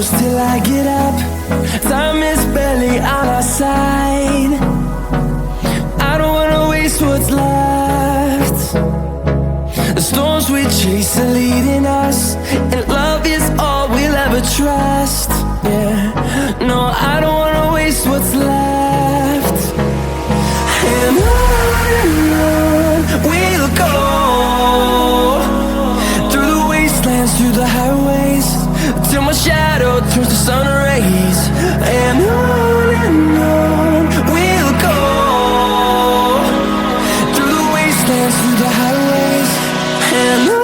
close till I get up. Time is barely on our side. I don't wanna waste what's left. The storms we chase are leading us, and love is all we'll ever trust. Yeah, no, I don't wanna waste what's left. And on we'll go, through the wastelands, through the highways, till my shadow turns to sun rays. And on we'll go, through the wastelands, through the highways, and on.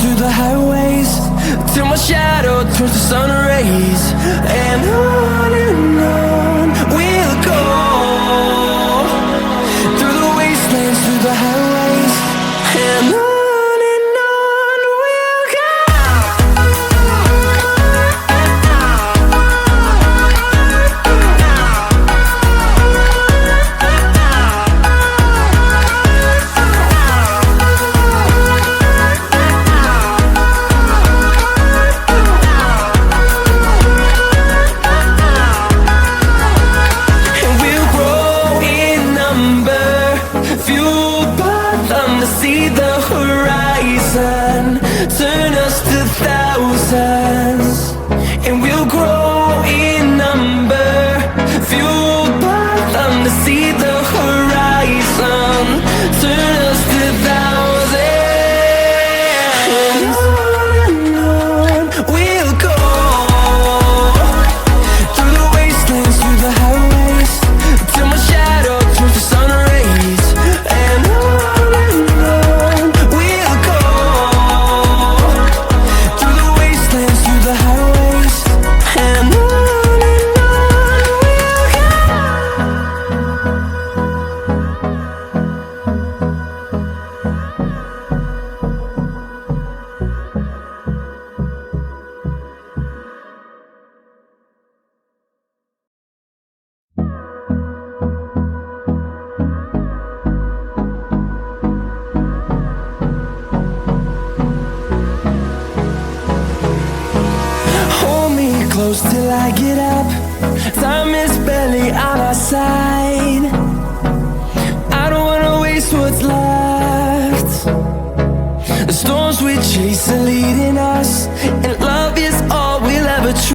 Through the highways, till my shadow turns to sun rays. And on we'll go, through the wastelands, through the highways, and on. See the horizon turn us to thousands, and we'll grow in number, fueled by them. To see the horizon turn us to thousands, and on we'll go, through the wastelands, through the highways, till my shadow turns to sun rays. And close till I get up. Time is barely on our side. I don't wanna waste what's left. The storms we chase are leading us, and love is all we'll ever